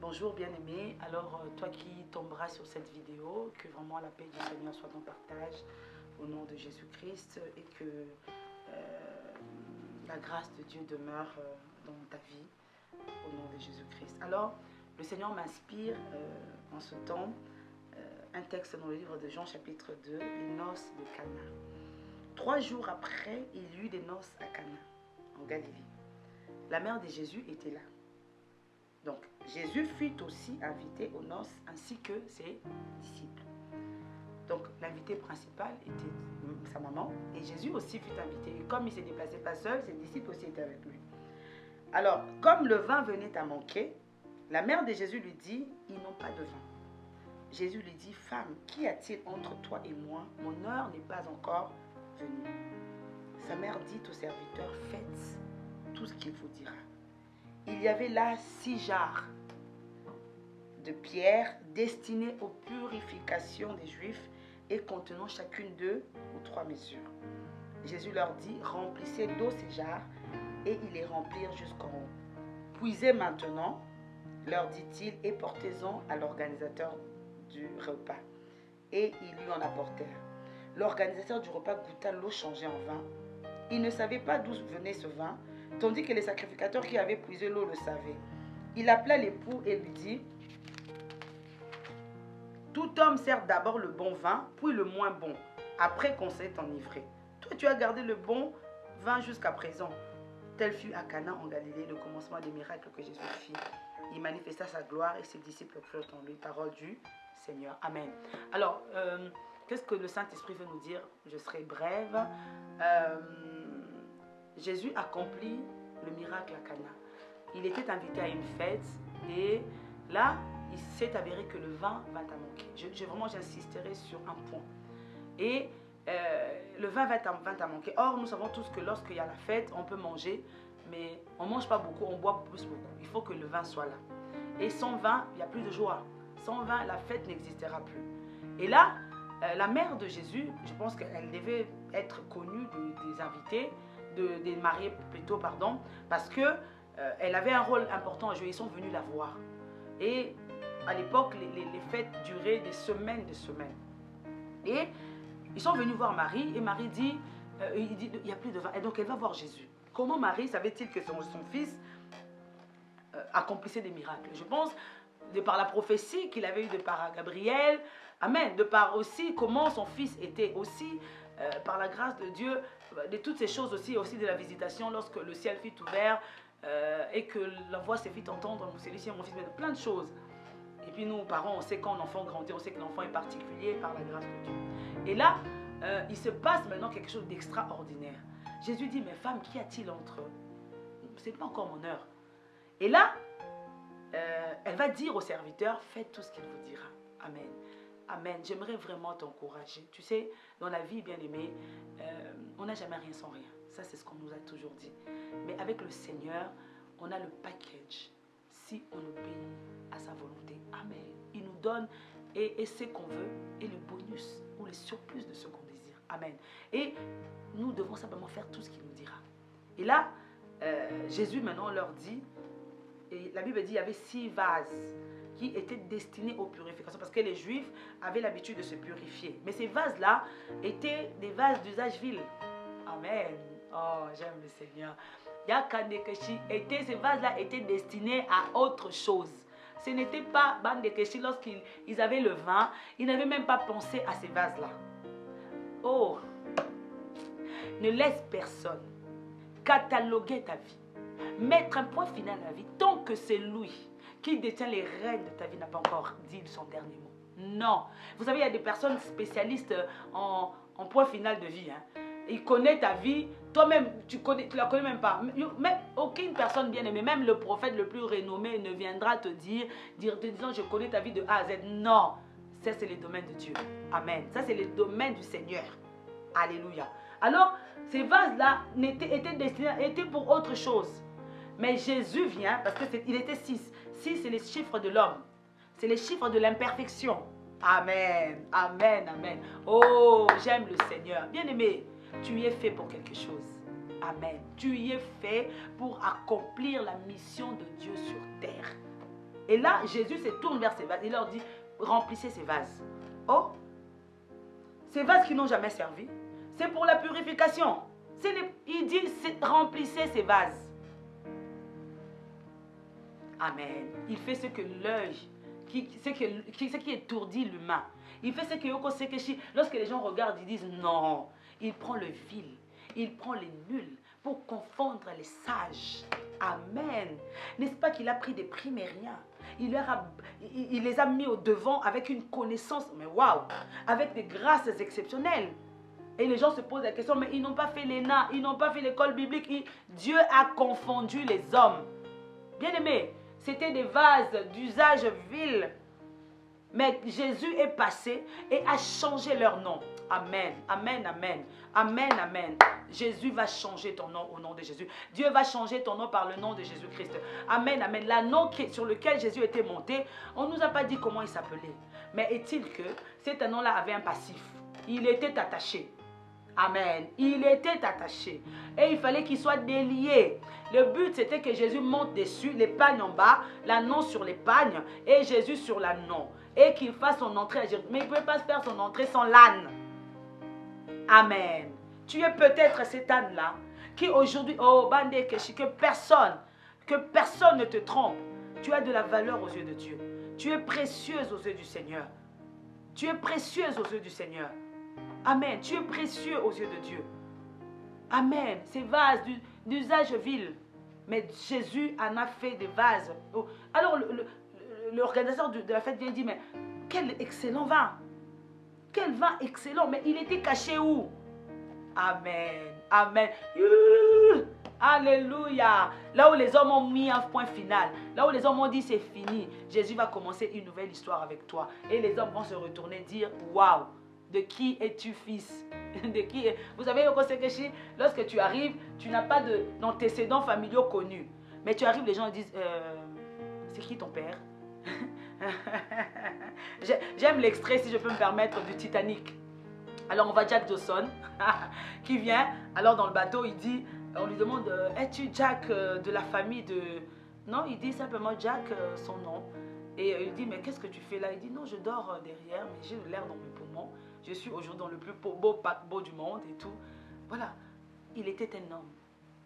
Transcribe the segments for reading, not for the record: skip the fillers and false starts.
Bonjour bien-aimé, alors toi qui tomberas sur cette vidéo, que vraiment la paix du Seigneur soit ton partage au nom de Jésus-Christ et que la grâce de Dieu demeure dans ta vie au nom de Jésus-Christ. Alors le Seigneur m'inspire en ce temps un texte dans le livre de Jean chapitre 2, les noces de Cana. 3 jours après, il y eut des noces à Cana, en Galilée. La mère de Jésus était là. Donc, Jésus fut aussi invité aux noces ainsi que ses disciples. Donc, l'invité principal était sa maman et Jésus aussi fut invité. Et comme il ne se déplaçait pas seul, ses disciples aussi étaient avec lui. Alors, comme le vin venait à manquer, la mère de Jésus lui dit, ils n'ont pas de vin. Jésus lui dit, femme, qu'y a-t-il entre toi et moi? Mon heure n'est pas encore venue. Sa mère dit au serviteur, faites tout ce qu'il vous dira. Il y avait là 6 jarres de pierre destinées aux purifications des Juifs et contenant chacune 2 ou 3 mesures. Jésus leur dit, remplissez d'eau ces jarres, et ils les remplirent jusqu'en haut. Puisez maintenant, leur dit-il, et portez-en à l'organisateur du repas. Et ils lui en apportèrent. L'organisateur du repas goûta l'eau changée en vin. Il ne savait pas d'où venait ce vin, tandis que les sacrificateurs qui avaient puisé l'eau le savaient. Il appela l'époux et lui dit, tout homme sert d'abord le bon vin, puis le moins bon, après qu'on s'est enivré. Toi, tu as gardé le bon vin jusqu'à présent. Tel fut à Cana en Galilée le commencement des miracles que Jésus fit. Il manifesta sa gloire et ses disciples crurent en lui. Parole du Seigneur. Amen. Alors, qu'est-ce que le Saint-Esprit veut nous dire? Je serai brève. Jésus accomplit le miracle à Cana. Il était invité à une fête et là, il s'est avéré que le vin va à manquer. J'insisterai sur un point. Et le vin va à manquer. Or, nous savons tous que lorsqu'il y a la fête, on peut manger, mais on ne mange pas beaucoup, on boit plus beaucoup. Il faut que le vin soit là. Et sans vin, il n'y a plus de joie. Sans vin, la fête n'existera plus. Et là, la mère de Jésus, je pense qu'elle devait être connue des invités, des mariés plutôt, pardon, parce que elle avait un rôle important à jouer. Ils sont venus la voir. Et à l'époque, les fêtes duraient des semaines. Et ils sont venus voir Marie et Marie dit, il n'y a plus de vin. Et donc elle va voir Jésus. Comment Marie savait-il que son fils accomplissait des miracles? Je pense, de par la prophétie qu'il avait eue de par Gabriel, amen, de par aussi comment son fils était aussi, par la grâce de Dieu, de toutes ces choses aussi de la visitation, lorsque le ciel fut ouvert et que la voix s'est fit entendre, c'est ici mon fils, mais de plein de choses. Et puis nous, parents, on sait quand l'enfant grandit, on sait que l'enfant est particulier par la grâce de Dieu. Et là, il se passe maintenant quelque chose d'extraordinaire. Jésus dit, mais femme, qu'y a-t-il entre eux? Ce n'est pas encore mon heure. Et là, elle va dire au serviteur, faites tout ce qu'il vous dira. Amen. Amen. J'aimerais vraiment t'encourager. Tu sais, dans la vie, bien-aimée, on n'a jamais rien sans rien. Ça, c'est ce qu'on nous a toujours dit. Mais avec le Seigneur, on a le package. Si on obéit à sa volonté. Amen. Il nous donne et ce qu'on veut et le bonus ou le surplus de ce qu'on désire. Amen. Et nous devons simplement faire tout ce qu'il nous dira. Et là, Jésus maintenant leur dit, et la Bible dit, il y avait 6 vases qui étaient destinés aux purifications parce que les Juifs avaient l'habitude de se purifier. Mais ces vases-là étaient des vases d'usage vil. Amen. Oh, j'aime le Seigneur. Ces vases-là étaient destinés à autre chose. Ce n'était pas Bandekeshi, lorsqu'ils avaient le vin, ils n'avaient même pas pensé à ces vases-là. Oh, ne laisse personne cataloguer ta vie, mettre un point final à la vie, tant que c'est lui qui détient les rênes de ta vie n'a pas encore dit son dernier mot. Non. Vous savez, il y a des personnes spécialistes en point final de vie. Il connaît ta vie, toi-même, tu la connais même pas. Même aucune personne bien aimée, même le prophète le plus renommé ne viendra te disant je connais ta vie de A à Z. Non, ça c'est les domaines de Dieu. Amen. Ça c'est les domaines du Seigneur. Alléluia. Alors, ces vases-là étaient pour autre chose. Mais Jésus vient, parce qu'il était 6. 6, c'est les chiffres de l'homme. C'est les chiffres de l'imperfection. Amen. Amen. Amen. Oh, j'aime le Seigneur. Bien-aimé, tu y es fait pour quelque chose. Amen. Tu y es fait pour accomplir la mission de Dieu sur terre. Et là, Jésus se tourne vers ces vases. Il leur dit, remplissez ces vases. Oh, ces vases qui n'ont jamais servi, c'est pour la purification. Il dit, remplissez ces vases. Amen. Il fait ce que l'œil, ce qui étourdit l'humain. Il fait ce que lorsque les gens regardent, ils disent non. Il prend le vil, il prend les nuls pour confondre les sages. Amen. N'est-ce pas qu'il a pris des primériens? Il les a mis au devant avec une connaissance, mais waouh, avec des grâces exceptionnelles. Et les gens se posent la question, mais ils n'ont pas fait l'ENA, ils n'ont pas fait l'école biblique. Dieu a confondu les hommes. Bien aimé, c'était des vases d'usage vil. Mais Jésus est passé et a changé leur nom. Amen, amen, amen, amen, amen. Jésus va changer ton nom au nom de Jésus. Dieu va changer ton nom par le nom de Jésus-Christ. Amen, amen. L'anneau sur lequel Jésus était monté, on ne nous a pas dit comment il s'appelait. Mais est-il que cet anneau-là avait un passif? Il était attaché. Amen. Il était attaché. Et il fallait qu'il soit délié. Le but, c'était que Jésus monte dessus, les pagnes en bas, l'anneau sur les pagnes et Jésus sur l'anneau. Et qu'il fasse son entrée à Jérusalem. Mais il ne peut pas faire son entrée sans l'âne. Amen. Tu es peut-être cet âne-là qui aujourd'hui, oh, Bande Keshi, que personne ne te trompe. Tu as de la valeur aux yeux de Dieu. Tu es précieuse aux yeux du Seigneur. Tu es précieuse aux yeux du Seigneur. Amen. Tu es précieux aux yeux de Dieu. Amen. Ces vases d'usage vil. Mais Jésus en a fait des vases. Alors, l'organisateur de la fête vient dire, mais quel excellent vin. Quel vin excellent. Mais il était caché où? Amen. Amen. Alléluia. Là où les hommes ont mis un point final, là où les hommes ont dit c'est fini, Jésus va commencer une nouvelle histoire avec toi. Et les hommes vont se retourner et dire, waouh, de qui es-tu fils? De qui est... Vous savez, lorsque tu arrives, tu n'as pas d'antécédents familiaux connus. Mais tu arrives, les gens disent, c'est qui ton père? J'aime l'extrait, si je peux me permettre, du Titanic. Alors on voit Jack Dawson qui vient, alors dans le bateau il dit, on lui demande, es-tu Jack de la famille de... Non, il dit simplement Jack, son nom. Et il dit, mais qu'est-ce que tu fais là? Il dit, non, je dors derrière, mais j'ai de l'air dans mes poumons. Je suis aujourd'hui dans le plus beau paquebot du monde et tout. Voilà, il était un homme.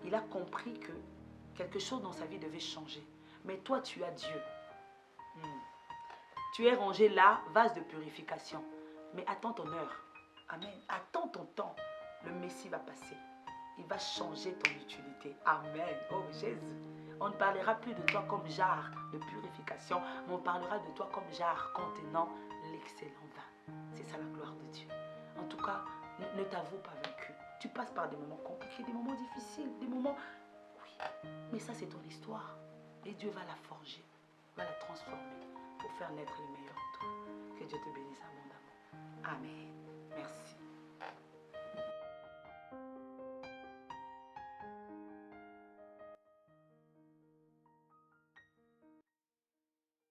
Il a compris que quelque chose dans sa vie devait changer. Mais toi, tu as Dieu. Tu es rangé là, vase de purification. Mais attends ton heure. Amen. Attends ton temps. Le Messie va passer. Il va changer ton utilité. Amen. Oh Jésus. On ne parlera plus de toi comme jarre de purification, mais on parlera de toi comme jarre contenant l'excellent vin. C'est ça la gloire de Dieu. En tout cas, ne t'avoue pas vaincu. Tu passes par des moments compliqués, des moments difficiles, des moments... Oui, mais ça c'est ton histoire. Et Dieu va la forger, va la transformer pour faire naître les meilleurs en toi. Que Dieu te bénisse abondamment. Amen. Merci.